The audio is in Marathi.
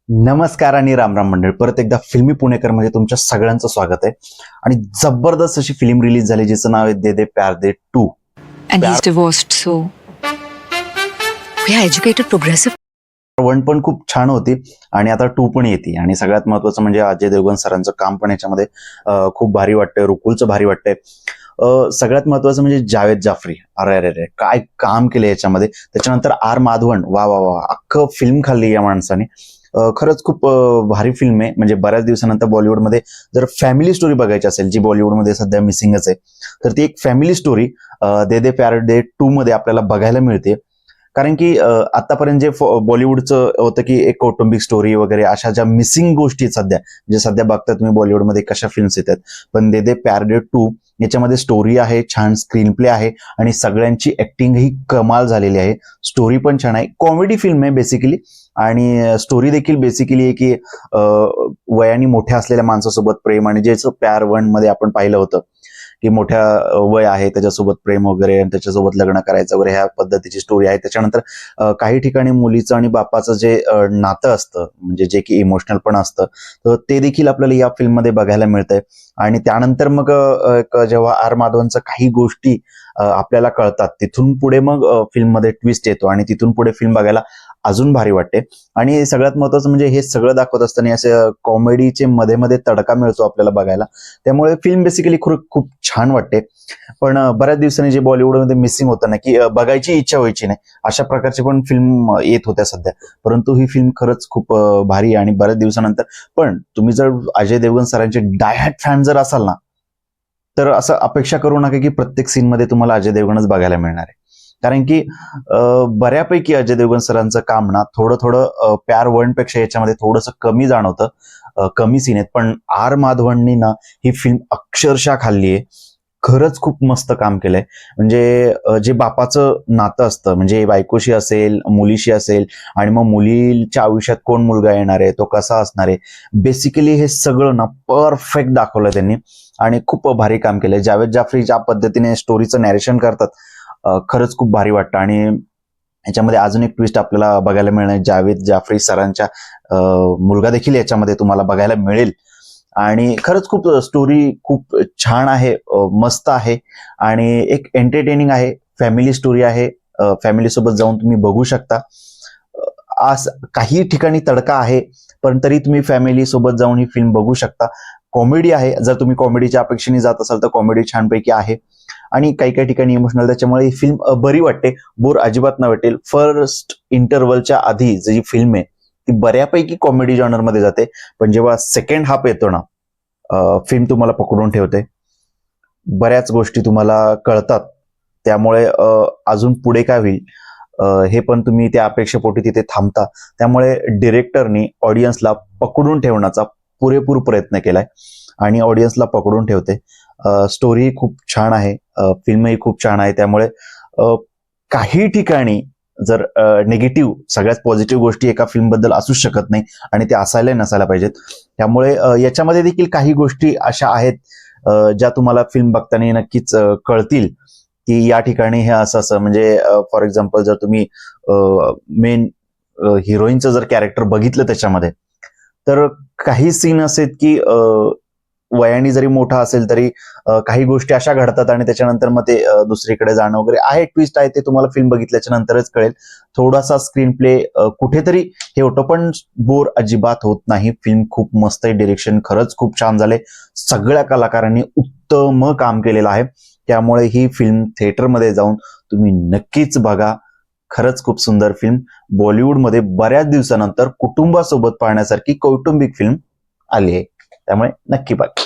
नमस्कार आणि रामराम मंडळ. परत एकदा फिल्मी पुणेकर मध्ये तुमच्या सगळ्यांचं स्वागत आहे. आणि जबरदस्त अशी फिल्म रिलीज झाली जिचं नाव आहे दे दे प्यार दे 2. And he's divorced, so we are educated, progressive. 1 पण खूप छान होती आणि आता 2 पण येते. आणि सगळ्यात महत्वाचं म्हणजे अजय देवगण सरांचं काम पण याच्यामध्ये खूप भारी वाटतंय. रुकुलचं भारी वाटतंय. सगळ्यात महत्वाचं म्हणजे जावेद जाफरी. अरे अरे अरे काय काम केलं याच्यामध्ये. त्याच्यानंतर आर माधवन. वा वा वा, अख्खं फिल्म खाल्ली या माणसाने. खरंच खूप भारी फिल्म आहे. म्हणजे बऱ्याच दिवसानंतर बॉलिवूडमध्ये जर फॅमिली स्टोरी बघायची असेल, जी बॉलिवूडमध्ये सध्या मिसिंगच आहे, तर ती एक फॅमिली स्टोरी दे दे प्यार दे 2 मध्ये आपल्याला बघायला मिळते. कारण की आतापर्यंत जे बॉलिवूडचं होतं की एक कौटुंबिक स्टोरी वगैरे अशा ज्या मिसिंग गोष्टी सध्या, म्हणजे सध्या बघता तुम्ही बॉलिवूडमध्ये कशा फिल्म्स येतात, पण दे दे प्यार दे 2 याच्यामध्ये स्टोरी आहे, छान स्क्रीन प्ले आहे आणि सगळ्यांची ऍक्टिंग ही कमाल झालेली आहे. स्टोरी पण छान आहे. कॉमेडी फिल्म आहे बेसिकली. आणि स्टोरी देखील बेसिकली आहे की वयाने मोठ्या असलेल्या माणसासोबत प्रेम, आणि ज्याचं प्यार 1 मध्ये आपण पाहिलं होतं की मोठ्या वय आहे त्याच्यासोबत प्रेम वगैरे आणि त्याच्यासोबत लग्न करायचं वगैरे, ह्या पद्धतीची स्टोरी आहे. त्याच्यानंतर काही ठिकाणी मुलीचं आणि बापाचं जे नातं असतं, म्हणजे जे की इमोशनल पण असतं, तर ते देखील आपल्याला या फिल्ममध्ये बघायला मिळतंय. आणि त्यानंतर मग जेव्हा आर माधवनचं काही गोष्टी आपल्याला कळतात, तिथून पुढे मग फिल्ममध्ये ट्विस्ट येतो आणि तिथून पुढे फिल्म बघायला अजून भारी वाटते. आणि सगळ्यात महत्वाचं म्हणजे हे सगळं दाखवत असताना असं कॉमेडीचे मध्ये मध्ये तडका मिळतो आपल्याला बघायला. त्यामुळे फिल्म बेसिकली खूप छान वाटते. पण बऱ्याच दिवसांनी जे बॉलिवूडमध्ये मिसिंग होतं ना, की बघायची इच्छा व्हायची नाही, अशा प्रकारची पण फिल्म येत होत्या सध्या. परंतु ही फिल्म खरंच खूप भारी आहे. आणि बऱ्याच दिवसानंतर पण तुम्ही जर अजय देवगण सरांचे डायहार्ट फॅन जर असाल ना, तर असं अपेक्षा करू नका की प्रत्येक सीनमध्ये तुम्हाला अजय देवगणच बघायला मिळणार आहे. कारण की बऱ्यापैकी अजय देवगण सरांचं काम ना थोडं थोडं प्यार 1 पेक्षा याच्यामध्ये थोडंसं कमी जाणवतं. कमी सीन आहेत. पण आर माधवननी ना ही फिल्म अक्षरशः खाल्ली आहे. खरंच खूप मस्त काम केलंय. म्हणजे जे बापाचं नातं असतं, म्हणजे बायकोशी असेल, मुलीशी असेल, आणि मग मुलीच्या आयुष्यात कोण मुलगा येणार आहे, तो कसा असणार आहे, बेसिकली हे सगळं ना परफेक्ट दाखवलं त्यांनी. आणि खूप भारी काम केलंय. जावेद जाफरी ज्या पद्धतीने स्टोरीचं नॅरेशन करतात, खरंच खूप भारी वाटतं. आणि याच्यामध्ये अजून एक ट्विस्ट आपल्याला बघायला मिळणार. जावेद जाफरी सरांच्या मुलगा देखील याच्यामध्ये तुम्हाला बघायला मिळेल. आणि खरंच खूप स्टोरी खूप छान आहे, मस्त आहे आणि एक एंटरटेनिंग आहे. फॅमिली स्टोरी आहे. फॅमिली सोबत जाऊन तुम्ही बघू शकता. आज काही ठिकाणी तडका आहे, पण तरी तुम्ही फॅमिली सोबत जाऊन ही फिल्म बघू शकता. कॉमेडी आहे. जर तुम्ही कॉमेडीच्या अपेक्षेने जात असाल तर कॉमेडी छानपैकी आहे. आणि काही काही ठिकाणी इमोशनल, त्याच्यामुळे ही फिल्म बरी वाटते. बोर अजिबात न वाटेल. फर्स्ट इंटरव्हलच्या आधी जी फिल्म आहे ती बऱ्यापैकी कॉमेडी जॉनरमध्ये जाते, पण जेव्हा सेकंड हाफ येतो ना, फिल्म तुम्हाला पकडून ठेवते. बऱ्याच गोष्टी तुम्हाला कळतात. त्यामुळे अजून पुढे काय होईल हे पण तुम्ही त्या अपेक्षेपोटी तिथे थांबता. त्यामुळे डिरेक्टरनी ऑडियन्सला पकडून ठेवण्याचा पुरेपूर प्रयत्न केलाय आणि ऑडियन्सला पकडून ठेवते. स्टोरी खूप छान आहे. फिल्मही खूप छान आहे. त्यामुळे काही ठिकाणी जर निगेटिव्ह, सगळ्यात पॉझिटिव्ह गोष्टी एका फिल्मबद्दल असूच शकत नाही आणि ते असायला नसायला पाहिजेत. त्यामुळे याच्यामध्ये देखील काही गोष्टी अशा आहेत ज्या तुम्हाला फिल्म बघताना नक्कीच कळतील की या ठिकाणी हे असं असं, म्हणजे फॉर एक्झाम्पल जर तुम्ही मेन हिरोईनचं जर कॅरेक्टर बघितलं त्याच्यामध्ये, तर काही सीन असे आहेत की वयाने जरी मोठा असेल तरी काही गोष्टी अशा घडतात आणि त्याच्यानंतर मग ते दुसरीकडे जाणं वगैरे आहे. ट्विस्ट आहे, ते तुम्हाला फिल्म बघितल्याच्या नंतरच कळेल. थोडासा स्क्रीन प्ले कुठेतरी हे होतं, पण बोर अजिबात होत नाही. फिल्म खूप मस्त आहे. डिरेक्शन खरंच खूप छान झाले. सगळ्या कलाकारांनी उत्तम काम केलेलं आहे. त्यामुळे ही फिल्म थिएटरमध्ये जाऊन तुम्ही नक्कीच बघा. खरंच खूप सुंदर फिल्म. बॉलिवूडमध्ये बऱ्याच दिवसानंतर कुटुंबासोबत पाहण्यासारखी कौटुंबिक फिल्म आली आहे. त्यामुळे नक्की बघा.